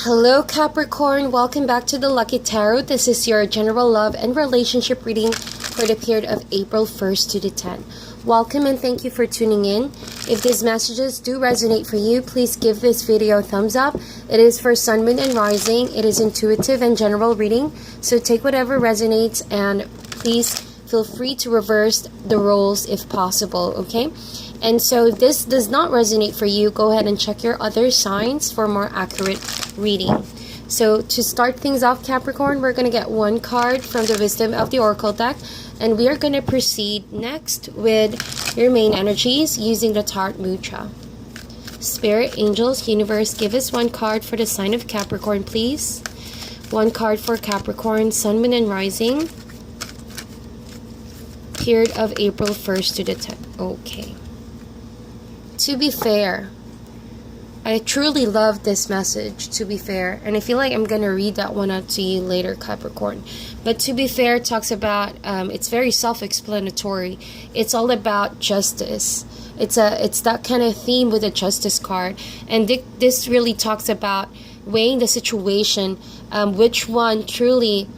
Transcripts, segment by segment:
Hello Capricorn, welcome back to the Lucky Tarot. This is your general love and relationship reading for the period of April 1st to the 10th. Welcome and thank you for tuning in. If these messages do resonate for you, please give this video a thumbs up. It is for Sun, Moon, and Rising. It is intuitive and general reading, so take whatever resonates and please feel free to reverse the roles if possible, okay? And so if this does not resonate for you, go ahead and check your other signs for more accurate reading. So to start things off, Capricorn, we're going to get one card from the Wisdom of the Oracle deck, and we are going to proceed next with your main energies using the Tarot Mudra. Spirit, angels, universe, give us one card for the sign of Capricorn, please. One card for Capricorn, Sun, Moon, and Rising. Period of April 1st to the 10th. Okay. To be fair, I truly love this message, to be fair, and I feel like I'm going to read that one out to you later, Capricorn. But to be fair, it talks about, it's very self-explanatory. It's all about justice. It's that kind of theme with the Justice card. And this really talks about weighing the situation, which one truly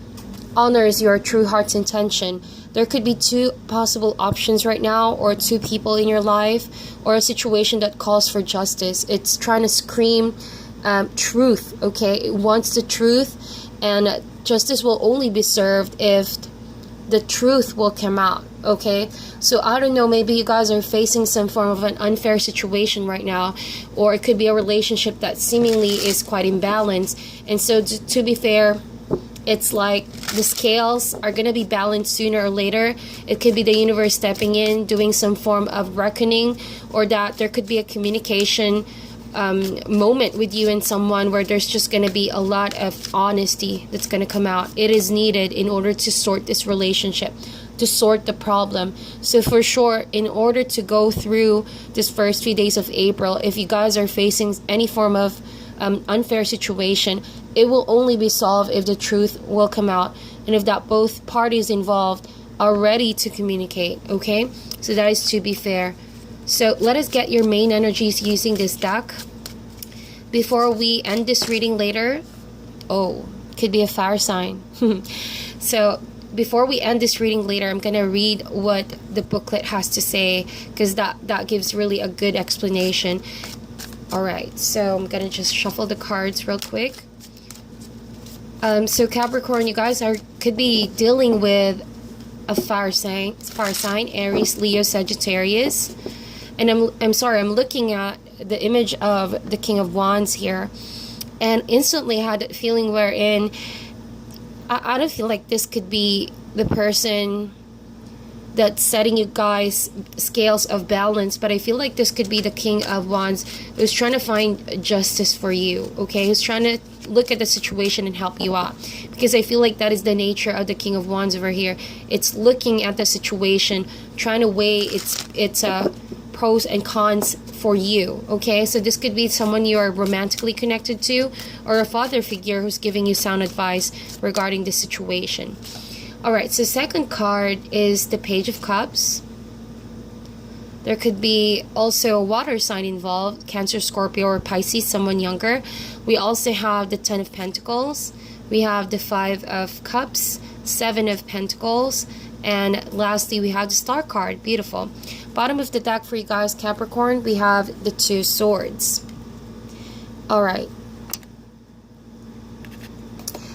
honors your true heart's intention. There could be two possible options right now, or two people in your life, or a situation that calls for justice. It's trying to scream truth, okay? It wants the truth, and justice will only be served if the truth will come out, okay? So I don't know, maybe you guys are facing some form of an unfair situation right now, or it could be a relationship that seemingly is quite imbalanced. And so to be fair, it's like the scales are going to be balanced sooner or later. It could be the universe stepping in, doing some form of reckoning, or that there could be a communication moment with you and someone where there's just going to be a lot of honesty that's going to come out. It is needed in order to sort this relationship, to sort the problem. So for sure, in order to go through this first few days of April, if you guys are facing any form of unfair situation, it will only be solved if the truth will come out, and if that both parties involved are ready to communicate, okay? So that is to be fair. So let us get your main energies using this deck. Before we end this reading later, could be a fire sign. So before we end this reading later, I'm going to read what the booklet has to say, because that gives really a good explanation. Alright, so I'm going to just shuffle the cards real quick. So Capricorn, you guys could be dealing with a fire sign, Aries, Leo, Sagittarius. And I'm sorry, I'm looking at the image of the King of Wands here, and instantly had a feeling wherein I don't feel like this could be the person that's setting you guys scales of balance, but I feel like this could be the King of Wands who's trying to find justice for you, okay? Who's trying to look at the situation and help you out, because I feel like that is the nature of the King of Wands over here. It's looking at the situation, trying to weigh its pros and cons for you, okay? So this could be someone you are romantically connected to, or a father figure who's giving you sound advice regarding the situation. Alright, so second card is the Page of Cups. There could be also a water sign involved, Cancer, Scorpio, or Pisces, someone younger. We also have the Ten of Pentacles. We have the Five of Cups, Seven of Pentacles, and lastly we have the Star card. Beautiful. Bottom of the deck for you guys, Capricorn, we have the Two Swords. Alright.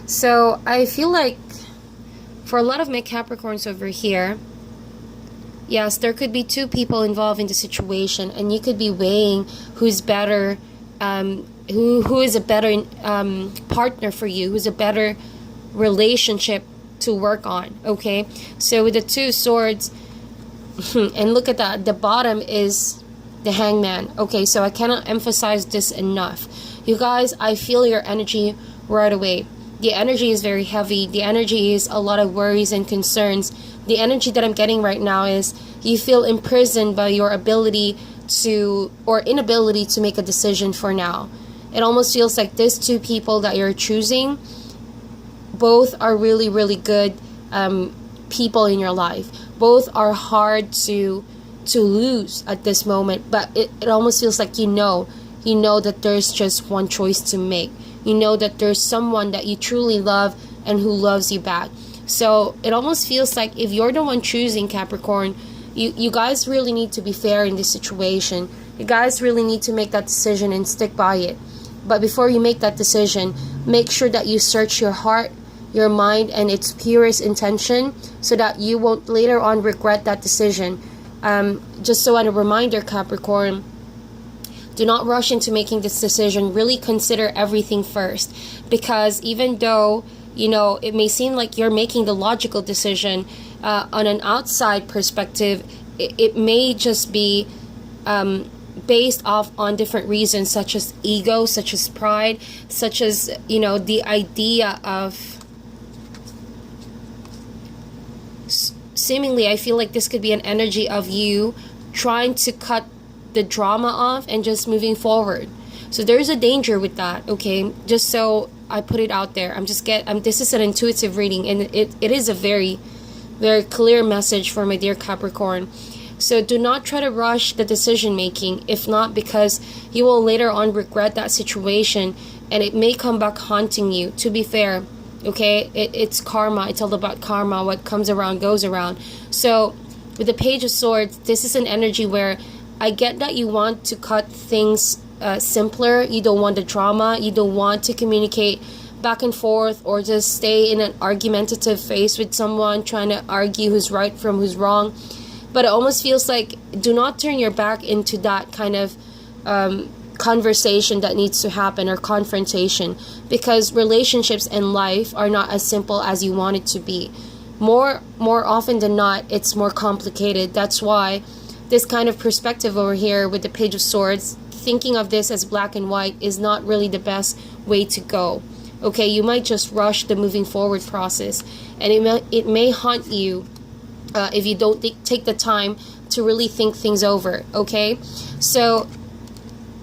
So I feel like for a lot of my Capricorns over here, yes, there could be two people involved in the situation, and you could be weighing who's better, who is a better partner for you, who's a better relationship to work on, okay? So with the Two Swords, and look at that, the bottom is the Hangman, okay? So I cannot emphasize this enough. You guys, I feel your energy right away. The energy is very heavy. The energy is a lot of worries and concerns. The energy that I'm getting right now is you feel imprisoned by your ability to, or inability to make a decision for now. It almost feels like these two people that you're choosing, both are really, really good people in your life. Both are hard to lose at this moment, but it almost feels like you you know that there's just one choice to make. You know that there's someone that you truly love and who loves you back. So it almost feels like if you're the one choosing, Capricorn, you guys really need to be fair in this situation. You guys really need to make that decision and stick by it. But before you make that decision, make sure that you search your heart, your mind, and its purest intention, so that you won't later on regret that decision. Just so as a reminder, Capricorn, do not rush into making this decision. Really consider everything first, because even though, you know, it may seem like you're making the logical decision, on an outside perspective, it may just be based off on different reasons, such as ego, such as pride, such as, you know, the idea of seemingly, I feel like this could be an energy of you trying to cut the drama off and just moving forward. So there's a danger with that, okay? Just so I put it out there. This is an intuitive reading, and it is a very, very clear message for my dear Capricorn. So do not try to rush the decision making, if not, because you will later on regret that situation, and it may come back haunting you. To be fair, okay, it's karma. It's all about karma. What comes around goes around. So with the Page of Swords, this is an energy where I get that you want to cut things simpler. You don't want the drama. You don't want to communicate back and forth or just stay in an argumentative phase with someone trying to argue who's right from who's wrong. But it almost feels like, do not turn your back into that kind of conversation that needs to happen, or confrontation, because relationships and life are not as simple as you want it to be. More often than not, it's more complicated. That's why this kind of perspective over here with the Page of Swords, thinking of this as black and white, is not really the best way to go. Okay, you might just rush the moving forward process, and it may haunt you if you don't take the time to really think things over. Okay, so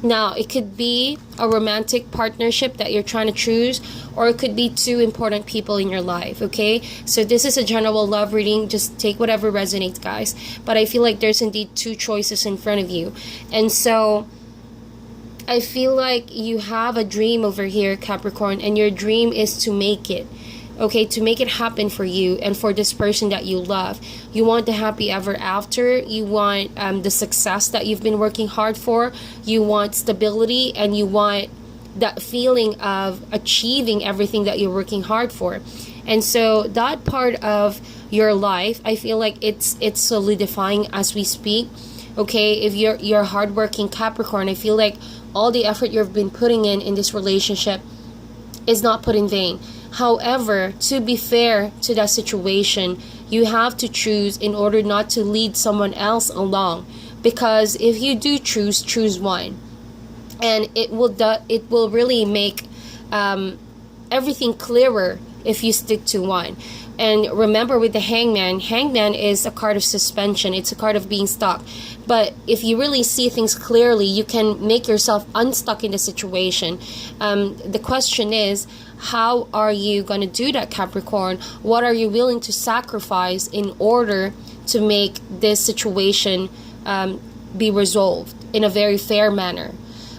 now it could be a romantic partnership that you're trying to choose, or it could be two important people in your life. Okay, so this is a general love reading. Just take whatever resonates, guys. But I feel like there's indeed two choices in front of you, and so I feel like you have a dream over here, Capricorn, and your dream is to make it. Okay, to make it happen for you and for this person that you love. You want the happy ever after. You want the success that you've been working hard for. You want stability, and you want that feeling of achieving everything that you're working hard for. And so that part of your life, I feel like it's solidifying as we speak. Okay, if you're a hardworking Capricorn, I feel like all the effort you've been putting in this relationship is not put in vain. However, to be fair to that situation, you have to choose in order not to lead someone else along. Because if you do choose one, and it will really make everything clearer if you stick to one. And remember, with the Hangman is a card of suspension. It's a card of being stuck. But if you really see things clearly, you can make yourself unstuck in the situation. The question is, how are you going to do that, Capricorn? What are you willing to sacrifice in order to make this situation be resolved in a very fair manner?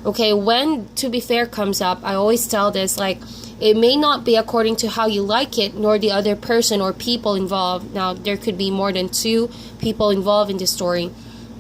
Okay, when to be fair comes up, I always tell this, like, it may not be according to how you like it, nor the other person or people involved. Now, there could be more than two people involved in this story,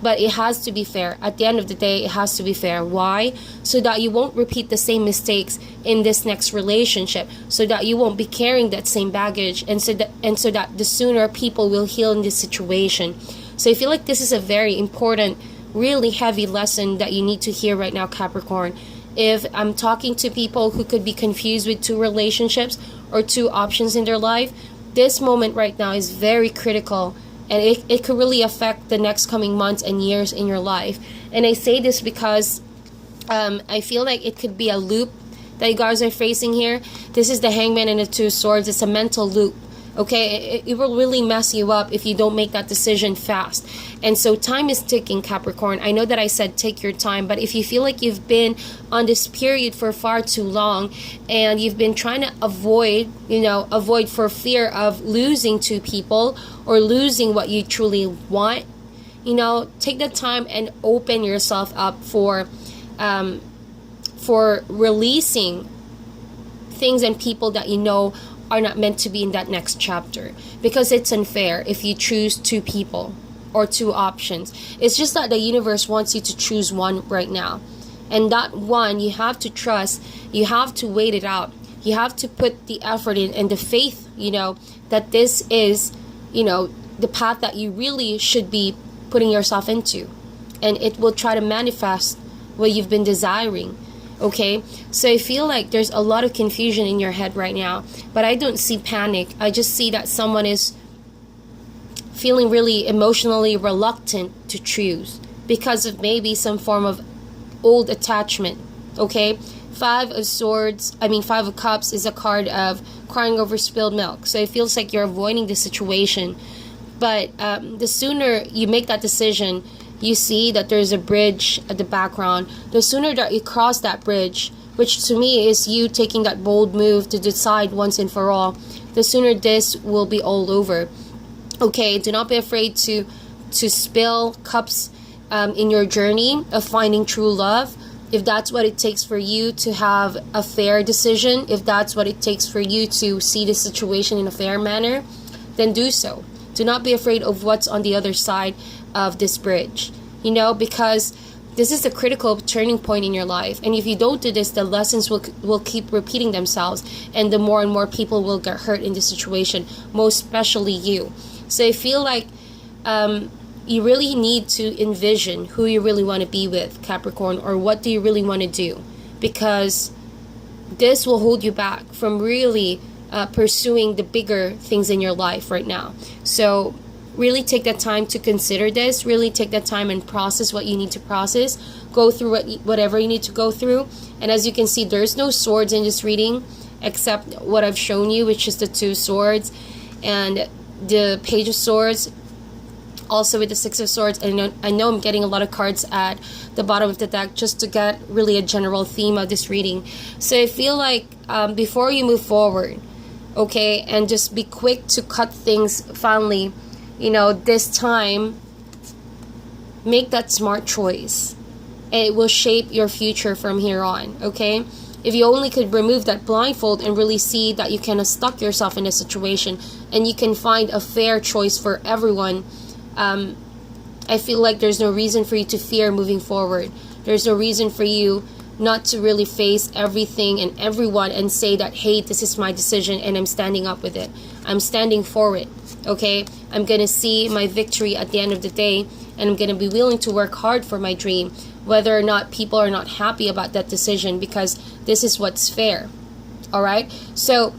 but it has to be fair. At the end of the day, it has to be fair. Why? So that you won't repeat the same mistakes in this next relationship, so that you won't be carrying that same baggage, and so that the sooner people will heal in this situation. So I feel like this is a very important, really heavy lesson that you need to hear right now, Capricorn. If I'm talking to people who could be confused with two relationships or two options in their life, this moment right now is very critical, and it could really affect the next coming months and years in your life. And I say this because I feel like it could be a loop that you guys are facing here. This is the Hangman and the Two Swords. It's a mental loop. Okay, it will really mess you up if you don't make that decision fast. And so time is ticking, Capricorn. I know that I said take your time, but if you feel like you've been on this period for far too long, and you've been trying to avoid for fear of losing two people or losing what you truly want, take the time and open yourself up for for releasing things and people that you know are not meant to be in that next chapter, because it's unfair if you choose two people or two options. It's just that the universe wants you to choose one right now, and that one you have to trust. You have to wait it out. You have to put the effort in and the faith, that this is, the path that you really should be putting yourself into, and it will try to manifest what you've been desiring. Okay, so I feel like there's a lot of confusion in your head right now, but I don't see panic. I just see that someone is feeling really emotionally reluctant to choose because of maybe some form of old attachment. Okay, Five of Cups is a card of crying over spilled milk. So it feels like you're avoiding the situation, but the sooner you make that decision, you see that there's a bridge at the background. The sooner that you cross that bridge, which to me is you taking that bold move to decide once and for all, the sooner this will be all over. Okay, do not be afraid to spill cups in your journey of finding true love. If that's what it takes for you to have a fair decision, if that's what it takes for you to see the situation in a fair manner, then do so. Do not be afraid of what's on the other side of this bridge, because this is a critical turning point in your life. And if you don't do this, the lessons will keep repeating themselves, and the more and more people will get hurt in this situation, most especially you. So I feel like you really need to envision who you really want to be with, Capricorn, or what do you really want to do, because this will hold you back from really pursuing the bigger things in your life right now. So really take that time to consider this. Really take that time and process what you need to process. Go through whatever you need to go through. And as you can see, there's no swords in this reading except what I've shown you, which is the 2 swords and the Page of Swords, also with the 6 of Swords. And I know I'm getting a lot of cards at the bottom of the deck just to get really a general theme of this reading. So I feel like before you move forward, okay, and just be quick to cut things finally, this time, make that smart choice. It will shape your future from here on, okay? If you only could remove that blindfold and really see that you kind of stuck yourself in a situation and you can find a fair choice for everyone, I feel like there's no reason for you to fear moving forward. There's no reason for you not to really face everything and everyone and say that, hey, this is my decision and I'm standing up with it. I'm standing for it, okay? I'm going to see my victory at the end of the day, and I'm going to be willing to work hard for my dream, whether or not people are not happy about that decision, because this is what's fair, all right? So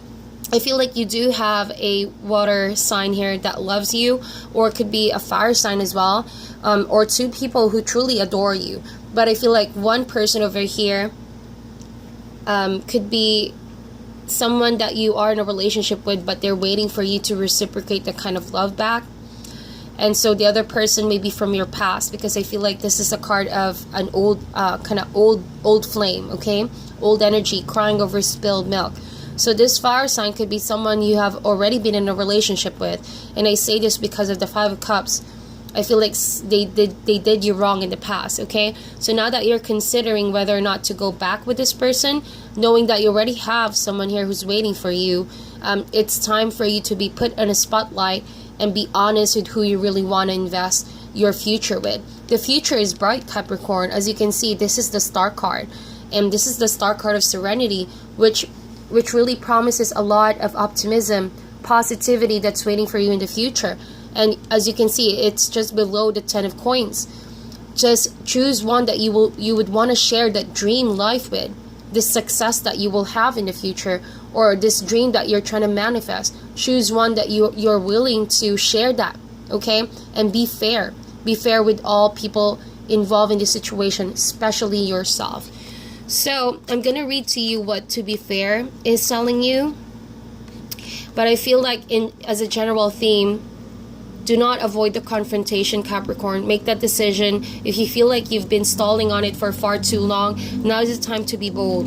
I feel like you do have a water sign here that loves you, or it could be a fire sign as well, or 2 people who truly adore you. But I feel like one person over here could be someone that you are in a relationship with, but they're waiting for you to reciprocate the kind of love back. And so the other person may be from your past, because I feel like this is a card of an old, old flame, okay? Old energy, crying over spilled milk. So this fire sign could be someone you have already been in a relationship with. And I say this because of the 5 of Cups. I feel like they did you wrong in the past, okay? So now that you're considering whether or not to go back with this person, knowing that you already have someone here who's waiting for you, it's time for you to be put in a spotlight and be honest with who you really want to invest your future with. The future is bright, Capricorn. As you can see, this is the Star card. And this is the Star card of Serenity, which really promises a lot of optimism, positivity that's waiting for you in the future. And as you can see, it's just below the 10 of coins. Just choose one that you would want to share that dream life with, this success that you will have in the future, or this dream that you're trying to manifest. Choose one that you're willing to share that, okay? And be fair. Be fair with all people involved in the situation, especially yourself. So I'm going to read to you what to be fair is telling you. But I feel like as a general theme, do not avoid the confrontation, Capricorn. Make that decision. If you feel like you've been stalling on it for far too long, now is the time to be bold.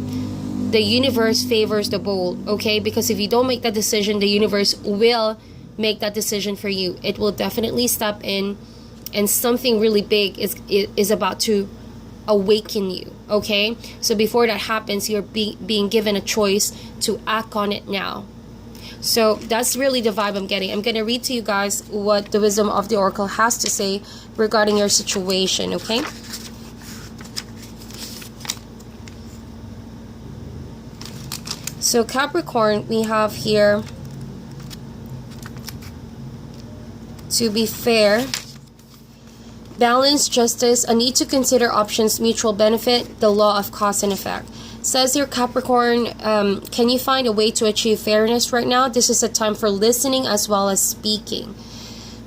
The universe favors the bold, okay? Because if you don't make that decision, the universe will make that decision for you. It will definitely step in, and something really big is about to awaken you, okay? So before that happens, you're being given a choice to act on it now. So that's really the vibe I'm getting. I'm going to read to you guys what the wisdom of the oracle has to say regarding your situation, okay? So Capricorn, we have here, to be fair, balance, justice, a need to consider options, mutual benefit, the law of cause and effect. Says here, Capricorn, can you find a way to achieve fairness right now? This is a time for listening as well as speaking,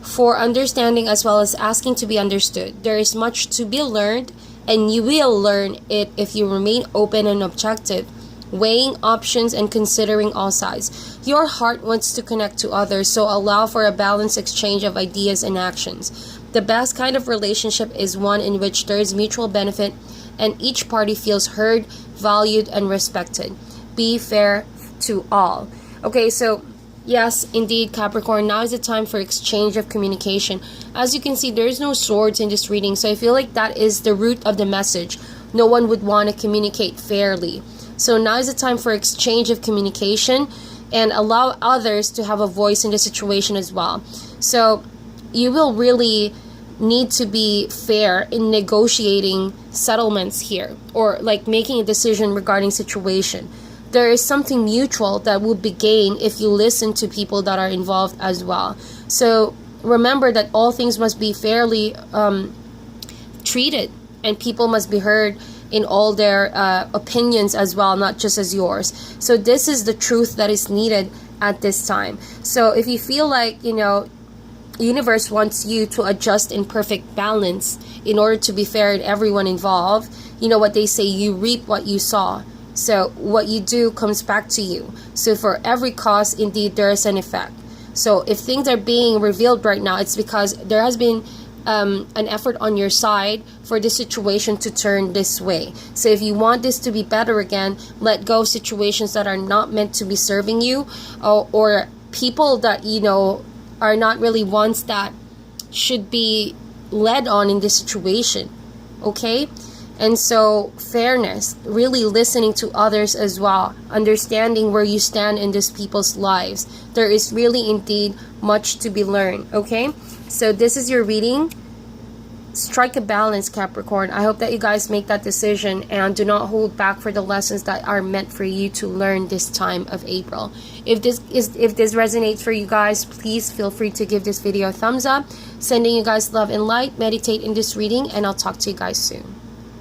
for understanding as well as asking to be understood. There is much to be learned, and you will learn it if you remain open and objective, weighing options and considering all sides. Your heart wants to connect to others, so allow for a balanced exchange of ideas and actions. The best kind of relationship is one in which there is mutual benefit and each party feels heard, valued, and respected. Be fair to all. Okay, so yes, indeed, Capricorn, now is the time for exchange of communication. As you can see, there is no swords in this reading, so I feel like that is the root of the message. No one would want to communicate fairly. So now is the time for exchange of communication and allow others to have a voice in the situation as well. So you will really need to be fair in negotiating settlements here, or like making a decision regarding situation. There is something mutual that will be gained if you listen to people that are involved as well. So remember that all things must be fairly treated, and people must be heard in all their opinions as well, not just as yours. So this is the truth that is needed at this time. So if you feel like, you know, universe wants you to adjust in perfect balance in order to be fair to everyone involved, you know what they say, you reap what you sow. So what you do comes back to you. So for every cause, indeed, there is an effect. So if things are being revealed right now, it's because there has been an effort on your side for this situation to turn this way. So if you want this to be better again, let go of situations that are not meant to be serving you, or people that, you know, are not really ones that should be led on in this situation, okay? And so fairness, really listening to others as well, understanding where you stand in these people's lives. There is really indeed much to be learned, okay? So this is your reading. Strike a balance, Capricorn. I hope that you guys make that decision and do not hold back for the lessons that are meant for you to learn this time of April. If this resonates for you guys, please feel free to give this video a thumbs up. Sending you guys love and light. Meditate in this reading, and I'll talk to you guys soon.